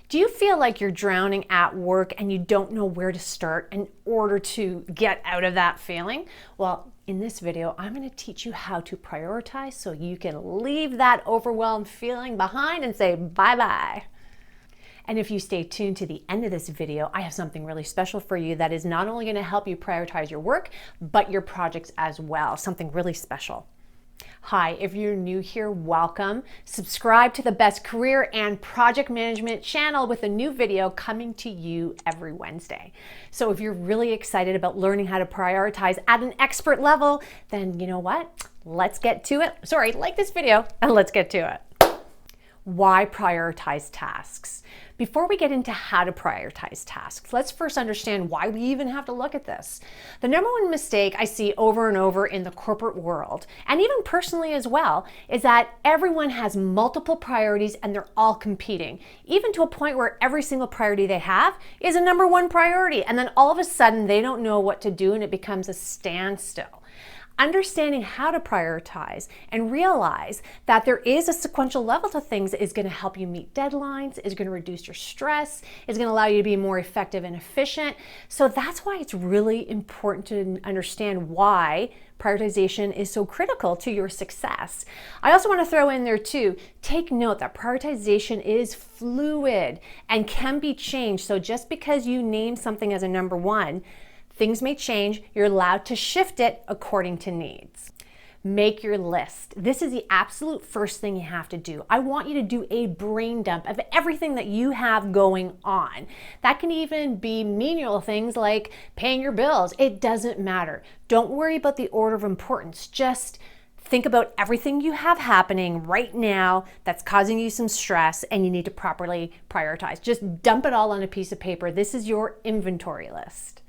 Do you feel like you're drowning at work and you don't know where to start in order to get out of that feeling? Well, in this video, I'm going to teach you how to prioritize so you can leave that overwhelmed feeling behind and say bye-bye. And if you stay tuned to the end of this video, I have something really special for you that is not only going to help you prioritize your work, but your projects as well. Something really special. Hi, if you're new here, welcome. Subscribe to the best career and project management channel with a new video coming to you every Wednesday. So if you're really excited about learning how to prioritize at an expert level, then you know what? Let's get to it. Sorry, like this video and let's get to it. Why prioritize tasks? Before we get into how to prioritize tasks, let's first understand why we even have to look at this. The number one mistake I see over and over in the corporate world, and even personally as well, is that everyone has multiple priorities and they're all competing, even to a point where every single priority they have is a number one priority, and then all of a sudden they don't know what to do and it becomes a standstill. Understanding how to prioritize and realize that there is a sequential level to things is going to help you meet deadlines, is going to reduce your stress, is going to allow you to be more effective and efficient. So that's why it's really important to understand why prioritization is so critical to your success. I also want to throw in there too, take note that prioritization is fluid and can be changed. So just because you name something as a number one, things may change. You're allowed to shift it according to needs. Make your list. This is the absolute first thing you have to do. I want you to do a brain dump of everything that you have going on. That can even be menial things like paying your bills. It doesn't matter. Don't worry about the order of importance. Just think about everything you have happening right now that's causing you some stress and you need to properly prioritize. Just dump it all on a piece of paper. This is your inventory list.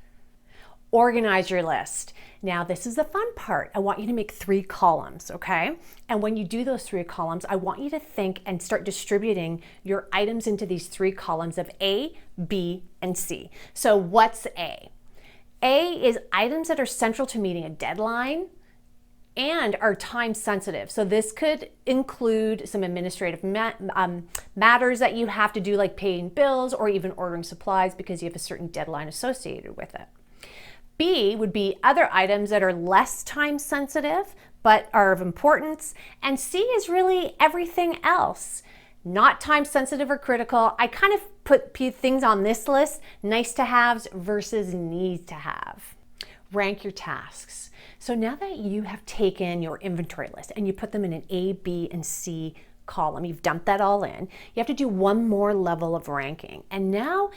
Organize your list. Now, this is the fun part. I want you to make 3 columns, okay? And when you do those 3 columns, I want you to think and start distributing your items into these 3 columns of A, B, and C. So what's A? A is items that are central to meeting a deadline and are time sensitive. So this could include some administrative matters that you have to do, like paying bills or even ordering supplies because you have a certain deadline associated with it. B would be other items that are less time sensitive but are of importance. And C is really everything else. Not time sensitive or critical. I kind of put things on this list, nice to haves versus need to have. Rank your tasks. So now that you have taken your inventory list and you put them in an A, B, and C column, you've dumped that all in, you have to do one more level of ranking. And now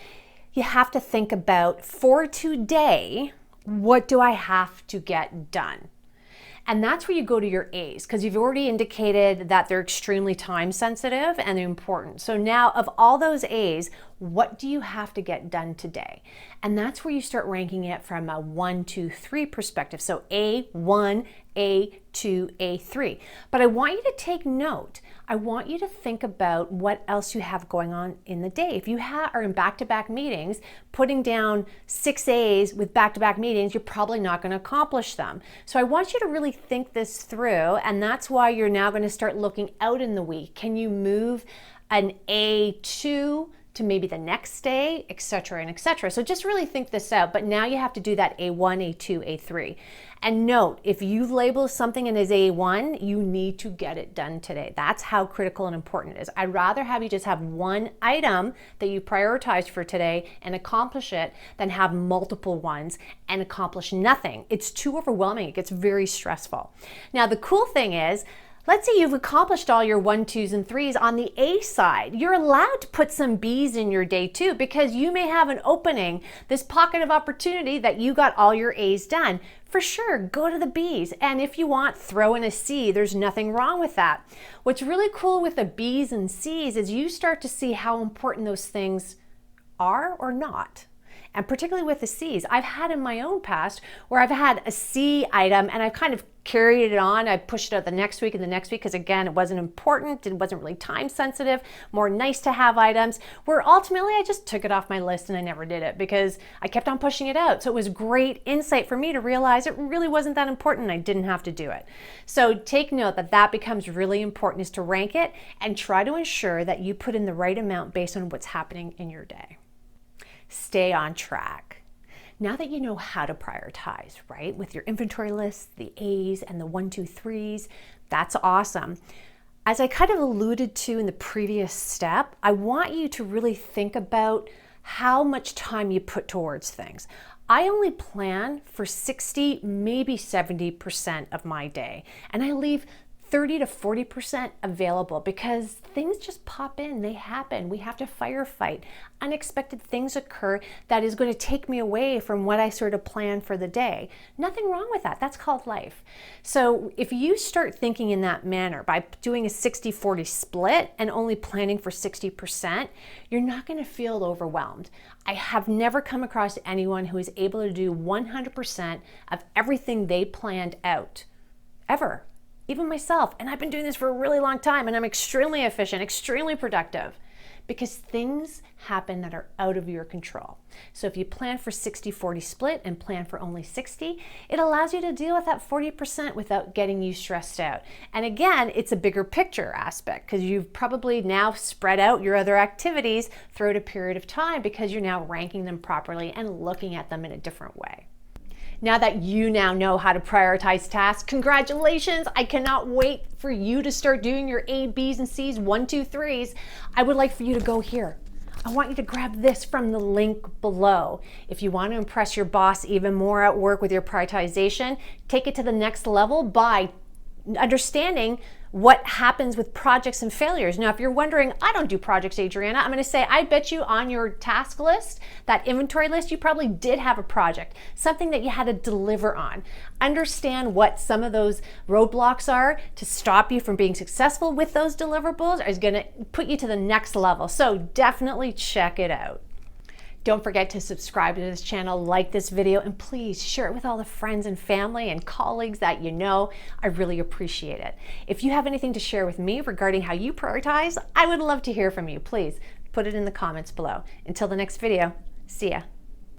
you have to think about, for today, what do I have to get done? And that's where you go to your A's, because you've already indicated that they're extremely time sensitive and important. So now of all those A's, what do you have to get done today? And that's where you start ranking it from a 1, 2, 3 perspective. So A1, A2, A3. But I want you to take note. I want you to think about what else you have going on in the day. If you are in back-to-back meetings, putting down 6 A's with back-to-back meetings, you're probably not going to accomplish them. So I want you to really think this through, and that's why you're now going to start looking out in the week. Can you move an A2 to maybe the next day, etc. and etc. So just really think this out. But now you have to do that A1, A2, A3. And note, if you label something as A1, you need to get it done today. That's how critical and important it is. I'd rather have you just have one item that you prioritized for today and accomplish it than have multiple ones and accomplish nothing. It's too overwhelming. It gets very stressful. Now, the cool thing is, let's say you've accomplished all your 1, 2s, and 3s on the A side. You're allowed to put some B's in your day too, because you may have an opening, this pocket of opportunity that you got all your A's done. For sure, go to the B's. And if you want, throw in a C. There's nothing wrong with that. What's really cool with the B's and C's is you start to see how important those things are or not. And particularly with the C's, I've had in my own past where I've had a C item and I've kind of carried it on. I pushed it out the next week and the next week because, again, it wasn't important. It wasn't really time sensitive, more nice to have items, where ultimately I just took it off my list and I never did it because I kept on pushing it out. So it was great insight for me to realize it really wasn't that important and I didn't have to do it. So take note that that becomes really important, is to rank it and try to ensure that you put in the right amount based on what's happening in your day. Stay on track. Now that you know how to prioritize, right, with your inventory lists, the A's and the 1, 2, 3s, that's awesome. As I kind of alluded to in the previous step, I want you to really think about how much time you put towards things. I only plan for 60, maybe 70% of my day, and I leave 30 to 40% available because things just pop in, they happen. We have to firefight. Unexpected things occur that is going to take me away from what I sort of planned for the day. Nothing wrong with that. That's called life. So if you start thinking in that manner by doing a 60-40 split and only planning for 60%, you're not going to feel overwhelmed. I have never come across anyone who is able to do 100% of everything they planned out, ever. Even myself, and I've been doing this for a really long time, and I'm extremely efficient, extremely productive, because things happen that are out of your control. So if you plan for 60-40 split and plan for only 60, it allows you to deal with that 40% without getting you stressed out. And again, it's a bigger picture aspect because you've probably now spread out your other activities throughout a period of time because you're now ranking them properly and looking at them in a different way. Now that you now know how to prioritize tasks, congratulations! I cannot wait for you to start doing your A, B's, and C's, 1, 2, 3s. I would like for you to go here. I want you to grab this from the link below. If you want to impress your boss even more at work with your prioritization, take it to the next level by understanding what happens with projects and failures. Now, if you're wondering, I don't do projects, Adriana, I'm gonna say, I bet you on your task list, that inventory list, you probably did have a project, something that you had to deliver on. Understand what some of those roadblocks are to stop you from being successful with those deliverables is gonna put you to the next level. So definitely check it out. Don't forget to subscribe to this channel, like this video, and please share it with all the friends and family and colleagues that you know. I really appreciate it. If you have anything to share with me regarding how you prioritize, I would love to hear from you. Please put it in the comments below. Until the next video, see ya.